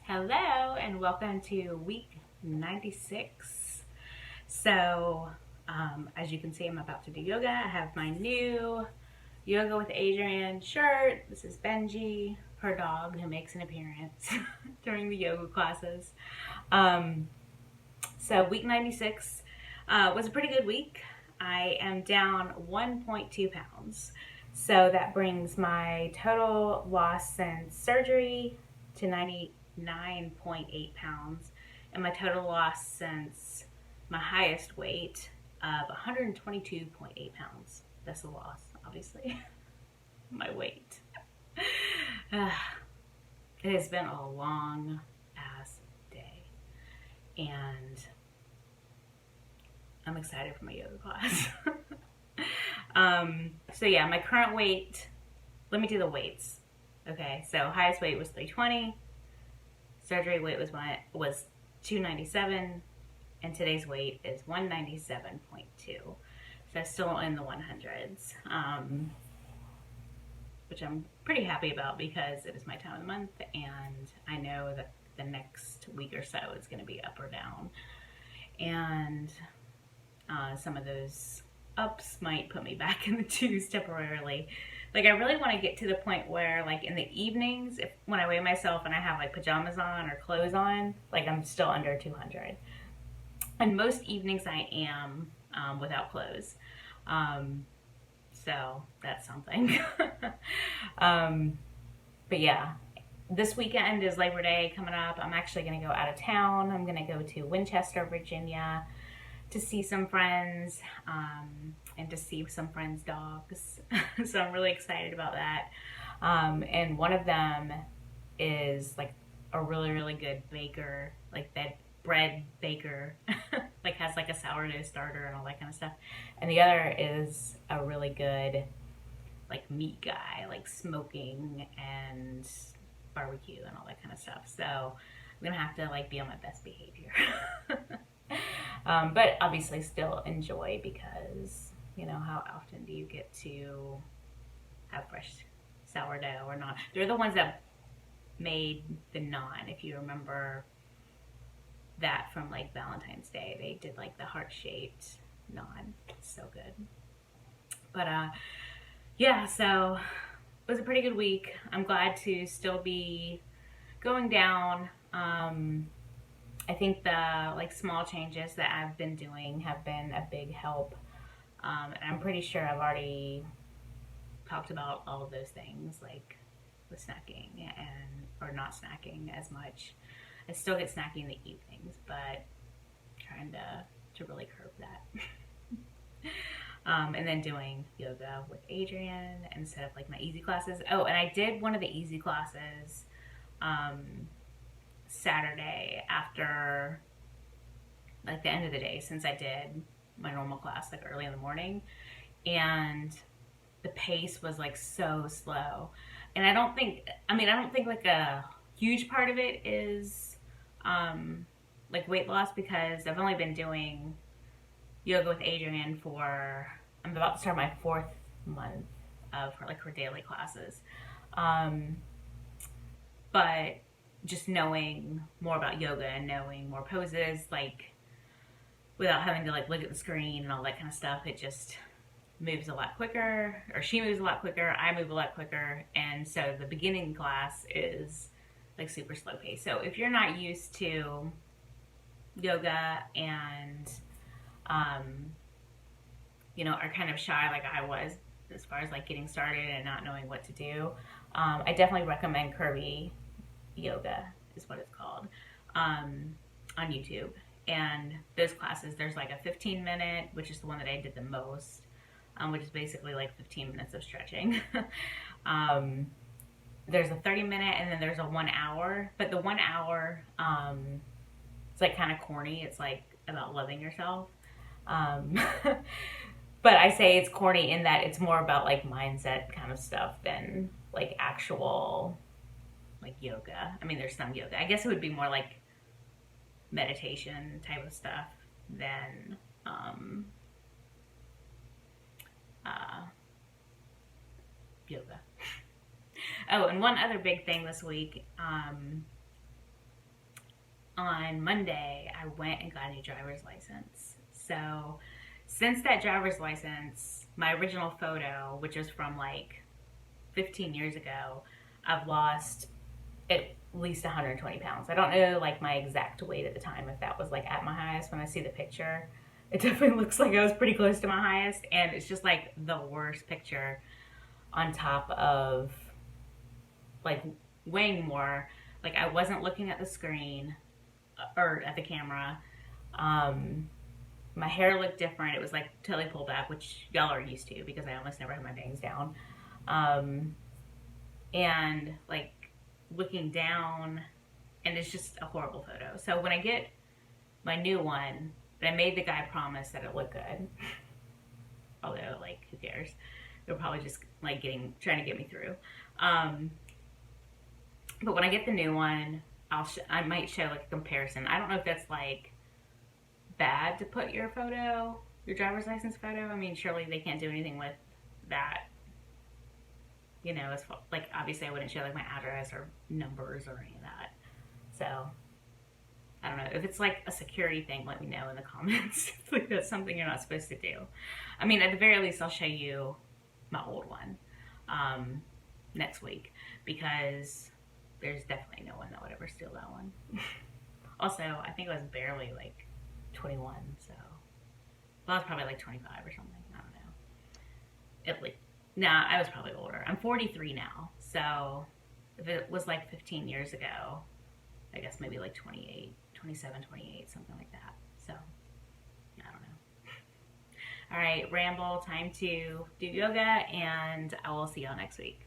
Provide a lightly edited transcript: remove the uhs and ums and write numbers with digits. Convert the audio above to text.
Hello and welcome to week 96. So, as you can see, I'm about to do yoga. I have my new Yoga with Adrian shirt. This is Benji, her dog, who makes an appearance during the yoga classes. So, week 96 was a pretty good week. I am down 1.2 pounds. So, that brings my total loss since surgery to 99.8 pounds, and my total loss since my highest weight of 122.8 pounds. That's a loss, obviously. My weight. It has been a long ass day, and I'm excited for my yoga class. So yeah, my current weight, let me do the weights. Okay, so highest weight was 320. Surgery weight was 297, and today's weight is 197.2. So still in the 100s, which I'm pretty happy about because it is my time of the month, and I know that the next week or so is going to be up or down. And some of those ups might put me back in the twos temporarily. Like, I really want to get to the point where, like, in the evenings, when I weigh myself and I have like pajamas on or clothes on, like, I'm still under 200. And most evenings I am without clothes. So that's something. But yeah, this weekend is Labor Day coming up. I'm actually going to go out of town. I'm going to go to Winchester, Virginia, to see some friends and to see some friends' dogs. So I'm really excited about that. And one of them is like a really, really good baker, like that bread baker, like has like a sourdough starter and all that kind of stuff. And the other is a really good like meat guy, like smoking and barbecue and all that kind of stuff. So I'm gonna have to like be on my best behavior. But obviously still enjoy, because you know, how often do you get to have fresh sourdough or not? They're the ones that made the naan, if you remember that from like Valentine's Day. They did like the heart-shaped naan. It's so good. But yeah, so it was a pretty good week. I'm glad to still be going down. I think the like small changes that I've been doing have been a big help. And I'm pretty sure I've already talked about all of those things, like with snacking or not snacking as much. I still get snacky in the evenings, but trying to really curb that. And then doing yoga with Adrian instead of like my easy classes. Oh, and I did one of the easy classes Saturday after like the end of the day, since I did my normal class like early in the morning, and the pace was like so slow. And I don't think like a huge part of it is like weight loss, because I've only been doing yoga with Adrian I'm about to start my 4th month of her daily classes. But just knowing more about yoga and knowing more poses, like without having to like look at the screen and all that kind of stuff, it just moves a lot quicker, or she moves a lot quicker, I move a lot quicker. And so the beginning class is like super slow pace. So if you're not used to yoga and you know, are kind of shy like I was as far as like getting started and not knowing what to do, I definitely recommend Curvy Yoga is what it's called, on YouTube. And those classes, there's like a 15-minute, which is the one that I did the most, which is basically like 15 minutes of stretching. There's a 30-minute, and then there's a 1 hour. But the 1 hour, it's like kind of corny. It's like about loving yourself. But I say it's corny in that it's more about like mindset kind of stuff than like actual like yoga. I mean, there's some yoga. I guess it would be more like meditation type of stuff than yoga. Oh, and one other big thing this week, on Monday, I went and got a new driver's license. So since that driver's license, my original photo, which is from like 15 years ago, I've lost at least 120 pounds. I don't know like my exact weight at the time, if that was like at my highest. When I see the picture, it definitely looks like I was pretty close to my highest, and it's just like the worst picture on top of like weighing more. Like I wasn't looking at the screen or at the camera. My hair looked different. It was like totally pulled back, which y'all are used to because I almost never have my bangs down. And like looking down, and it's just a horrible photo. So when I get my new one, I made the guy promise that it looked good. Although, like, who cares? They're probably just like trying to get me through. But when I get the new one, I might show like a comparison. I don't know if that's like bad to put your driver's license photo. I mean, surely they can't do anything with that. You know, as like obviously I wouldn't show like my address or numbers or any of that. So I don't know if it's like a security thing. Let me know in the comments if that's something you're not supposed to do. I mean, at the very least, I'll show you my old one next week because there's definitely no one that would ever steal that one. Also, I think I was barely like 21, so well, I was probably like 25 or something. I don't know. At least, nah, I was probably older. I'm 43 now, so if it was like 15 years ago, I guess maybe like 28, 27, 28, something like that. So, I don't know. All right, ramble, time to do yoga, and I will see y'all next week.